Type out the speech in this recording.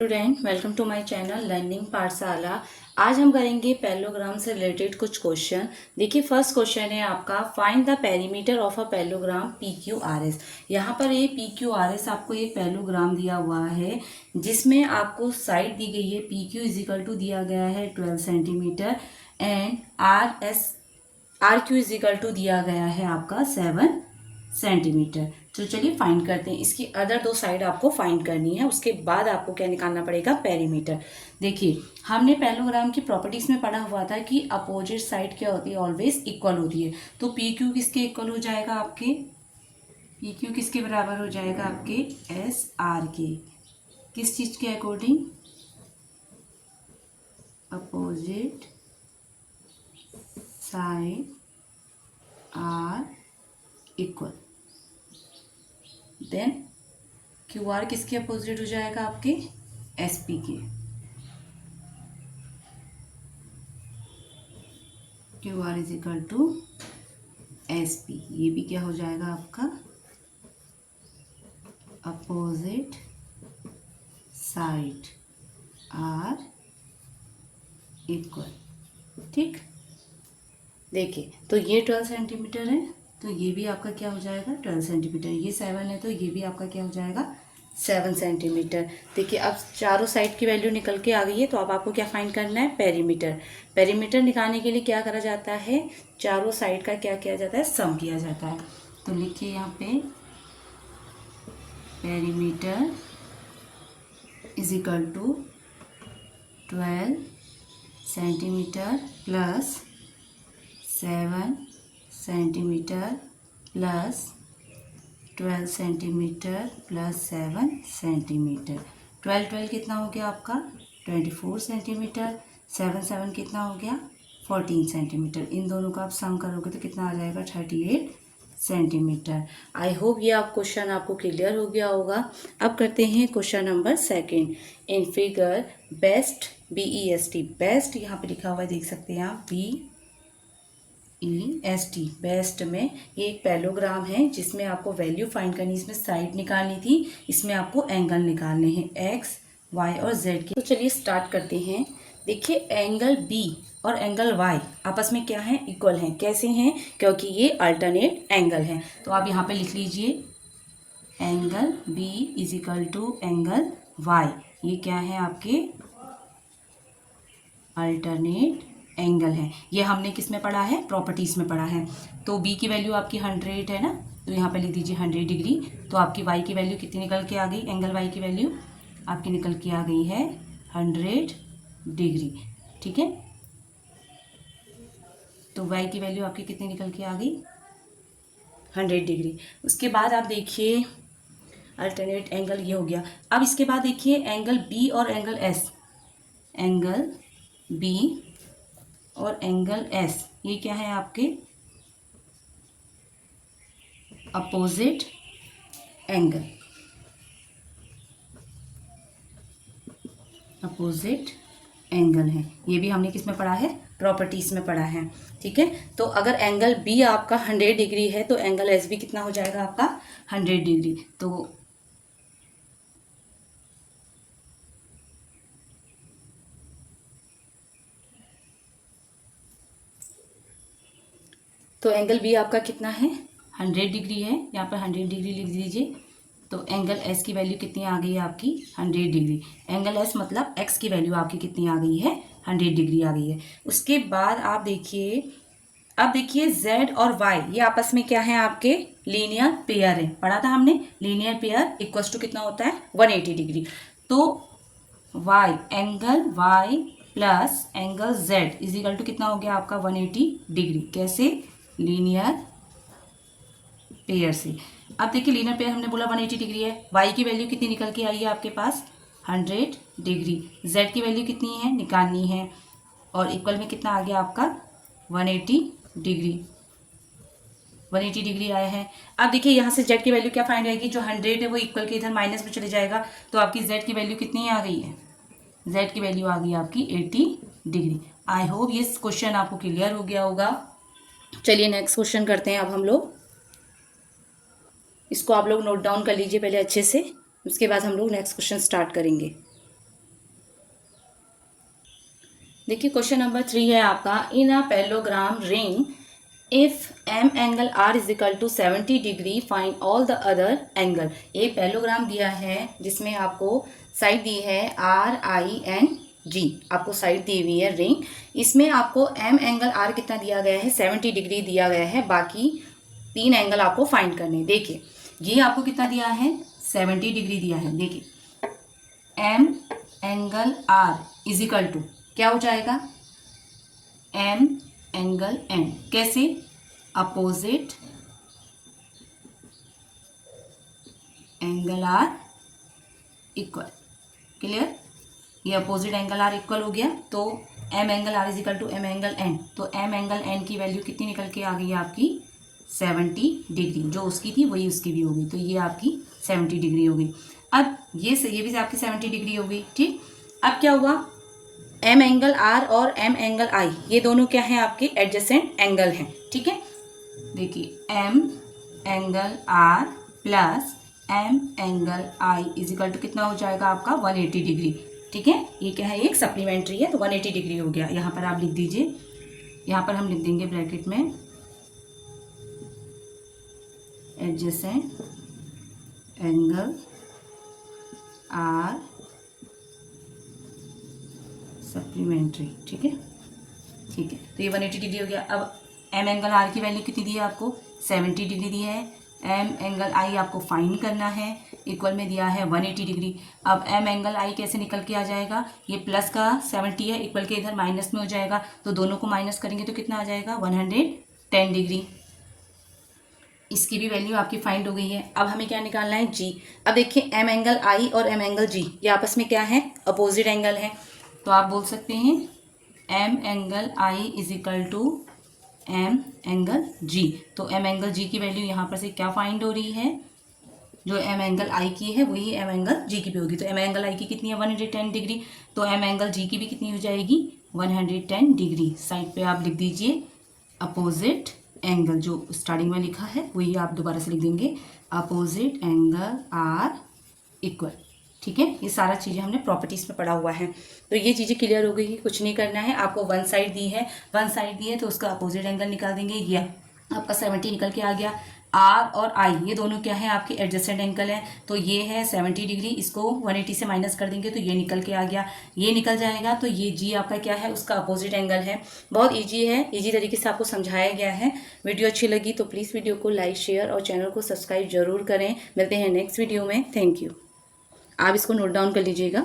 Student, welcome to my channel learning Pathshala. आज हम करेंगे पैरेललोग्राम से रिलेटेड कुछ क्वेश्चन। देखिए, फर्स्ट क्वेश्चन है आपका, find the perimeter of a parallelogram P Q R S. यहाँ पर ये पी क्यू आर एस आपको एक पैरेललोग्राम दिया हुआ है जिसमें आपको साइड दी गई है पी क्यू इजिकल टू दिया गया है 12 centimetre and R Q is equal to दिया गया है आपका 7 सेंटीमीटर। तो चलिए फाइंड करते हैं। इसकी अदर दो साइड आपको फाइंड करनी है, उसके बाद आपको क्या निकालना पड़ेगा, पेरीमीटर। देखिए, हमने पैरेललोग्राम की प्रॉपर्टीज में पढ़ा हुआ था कि अपोजिट साइड क्या होती है, ऑलवेज इक्वल होती है। तो पी क्यू किसके इक्वल हो जाएगा, आपके पी क्यू किसके बराबर हो जाएगा, आपके एस आर के। किस चीज के according, opposite side are equal. Then Q R किसके अपोजिट हो जाएगा, आपके एस पी के। Q R is equal to S P. ये भी क्या हो जाएगा आपका, अपोजिट साइड आर इक्वल। ठीक, देखिए तो ये 12 सेंटीमीटर है, तो ये भी आपका क्या हो जाएगा 12 सेंटीमीटर। ये 7 है, तो ये भी आपका क्या हो जाएगा 7 सेंटीमीटर। देखिए, अब चारों साइड की वैल्यू निकल के आ गई है, तो अब आपको क्या फाइंड करना है, पेरीमीटर। पेरीमीटर निकालने के लिए क्या करा जाता है, चारों साइड का क्या किया जाता है, सम किया जाता है। तो लिखिए यहाँ पे, perimeter is equal to 12 centimetre plus 7 centimetre plus 12 centimetre plus 7 centimetre. 12 कितना हो गया आपका 24 सेंटीमीटर, 7 कितना हो गया 14 सेंटीमीटर। इन दोनों का आप सम करोगे तो कितना आ जाएगा 38 सेंटीमीटर। आई होप ये आप क्वेश्चन आपको क्लियर हो गया होगा। अब करते हैं question number second. In figure best, BEST, best यहाँ पे लिखा हुआ है, देख सकते हैं आप, BEST, बेस्ट में ये एक पैरेललोग्राम है जिसमें आपको वैल्यू फाइंड करनी, इसमें साइड निकालनी थी, इसमें आपको एंगल निकालने हैं एक्स, वाई और जेड की। तो चलिए स्टार्ट करते हैं। देखिए, एंगल बी और एंगल वाई आपस में क्या है, इक्वल हैं। कैसे हैं, क्योंकि ये अल्टरनेट एंगल हैं। तो आप यहाँ पे लिख लीजिए, angle B is equal to angle Y. ये क्या है, आपके अल्टरनेट एंगल है। ये हमने किस में पढ़ा है, प्रॉपर्टीज में पढ़ा है। तो बी की वैल्यू आपकी 100 है ना, तो यहाँ पे लिख दीजिए 100 डिग्री। तो आपकी वाई की वैल्यू कितनी निकल के आ गई, एंगल वाई की वैल्यू आपकी निकल के आ गई है 100 डिग्री। ठीक है, तो वाई की वैल्यू आपकी कितनी निकल के आ गई 100 डिग्री। उसके बाद आप देखिए, अल्टरनेट एंगल ये हो गया। अब इसके बाद देखिए एंगल बी और एंगल एस, एंगल बी और एंगल एस, ये क्या है आपके अपोजिट एंगल, अपोजिट एंगल है। ये भी हमने किस में पढ़ा है, प्रॉपर्टीज में पढ़ा है। ठीक है, तो अगर एंगल बी आपका 100 डिग्री है तो एंगल एस भी कितना हो जाएगा आपका 100 डिग्री। तो एंगल बी आपका कितना है 100 डिग्री है, यहाँ पर 100 डिग्री लिख दीजिए। तो एंगल एस की वैल्यू कितनी आ गई है आपकी 100 डिग्री। एंगल एस मतलब एक्स की वैल्यू आपकी कितनी आ गई है 100 डिग्री आ गई है। उसके बाद आप देखिए, अब देखिए जेड और वाई ये आपस में क्या है, आपके लीनियर पेयर है। पढ़ा था हमने, लीनियर पेयर इक्वल्स टू कितना होता है 180 डिग्री। तो Y, angle Y plus angle Z is equal to कितना हो गया आपका 180 डिग्री। कैसे, लीनियर पेयर से। अब देखिए, लीनियर पेयर हमने बोला 180 डिग्री है। वाई की वैल्यू कितनी निकल के आई है आपके पास 100 डिग्री। जेड की वैल्यू कितनी है, निकालनी है, और इक्वल में कितना आ गया आपका 180 डिग्री। 180 डिग्री आया है। अब देखिए, यहाँ से जेड की वैल्यू क्या फाइंड आएगी, जो 100 है वो इक्वल के इधर माइनस में चले जाएगा, तो आपकी जेड की वैल्यू कितनी आ गई है, जेड की वैल्यू आ गई आपकी 80 डिग्री। आई होप ये क्वेश्चन आपको क्लियर हो गया होगा। चलिए नेक्स्ट क्वेश्चन करते हैं अब हम लोग। इसको आप लोग नोट डाउन कर लीजिए पहले अच्छे से, उसके बाद हम लोग नेक्स्ट क्वेश्चन स्टार्ट करेंगे। देखिए क्वेश्चन नंबर 3 है आपका, in a parallelogram ring if M angle R is equal to 70 degree find all the other angle. एक पैरेललोग्राम दिया है जिसमें आपको साइड दी है आर आई एन जी, आपको साइड दी हुई है रिंग। इसमें आपको एम एंगल आर कितना दिया गया है, 70 डिग्री दिया गया है, बाकी 3 एंगल आपको फाइंड करने। देखिए ये आपको कितना दिया है, 70 डिग्री दिया है। देखिए M angle R is equal to क्या हो जाएगा, एम एंगल एन। कैसे, opposite angle are equal. Clear, ये अपोजिट एंगल आर इक्वल हो गया, तो M angle R is equal to M angle N. तो एम एंगल एन की वैल्यू कितनी निकल के आ गई है आपकी, 70 डिग्री। जो उसकी थी वही उसकी भी हो गई, तो ये आपकी 70 डिग्री हो गई। अब ये भी आपकी 70 डिग्री हो गई। ठीक, अब क्या हुआ, एम एंगल आर और एम एंगल आई ये दोनों क्या है, आपके एडजेसेंट एंगल हैं। ठीक है, देखिए M angle R plus M angle I is equal to कितना हो जाएगा आपका, 180 डिग्री। ठीक है, ये क्या है, एक सप्लीमेंट्री है, तो 180 डिग्री हो गया। यहाँ पर आप लिख दीजिए, यहाँ पर हम लिख देंगे ब्रैकेट में एडजेसेंट एंगल आर सप्लीमेंट्री। ठीक है, ठीक है, तो ये 180 डिग्री हो गया। अब एम एंगल आर की वैल्यू कितनी दी है आपको, 70 डिग्री दी है। एम एंगल आई आपको फाइंड करना है, इक्वल में दिया है 180 डिग्री। अब एम एंगल आई कैसे निकल के आ जाएगा, ये प्लस का 70 है, इक्वल के इधर माइनस में हो जाएगा, तो दोनों को माइनस करेंगे तो कितना आ जाएगा, 110 डिग्री। इसकी भी वैल्यू आपकी फाइंड हो गई है। अब हमें क्या निकालना है, जी। अब देखिए एम एंगल आई और एम एंगल जी ये आपस में क्या है, अपोजिट एंगल है, तो आप बोल सकते हैं M angle I is equal to M angle G. तो एम एंगल जी की वैल्यू यहाँ पर से क्या फाइंड हो रही है, जो एम एंगल आई की है वही एम एंगल जी की भी होगी। तो एम एंगल आई की कितनी है, 110 डिग्री, तो एम एंगल जी की भी कितनी हो जाएगी, 110 डिग्री। साइड पे आप लिख दीजिए अपोजिट एंगल, जो स्टार्टिंग में लिखा है वही आप दोबारा से लिख देंगे, अपोजिट एंगल आर इक्वल। ठीक है, ये सारा चीज़ें हमने प्रॉपर्टीज़ में पढ़ा हुआ है, तो ये चीज़ें क्लियर हो गई। कुछ नहीं करना है आपको, वन साइड दी है तो उसका अपोजिट एंगल निकाल देंगे। ये आपका 70 निकल के आ गया। आर और आई ये दोनों क्या है, आपके एडजस्टेंट एंगल है, तो ये है 70 डिग्री, इसको 180 से माइनस कर देंगे तो ये निकल के आ गया, ये निकल जाएगा। तो ये जी आपका क्या है, उसका अपोजिट एंगल है। बहुत ईजी है, ईजी तरीके से आपको समझाया गया है। वीडियो अच्छी लगी तो प्लीज़ वीडियो को लाइक, शेयर और चैनल को सब्सक्राइब जरूर करें। मिलते हैं नेक्स्ट वीडियो में। Thank you. आप इसको नोट डाउन कर लीजिएगा।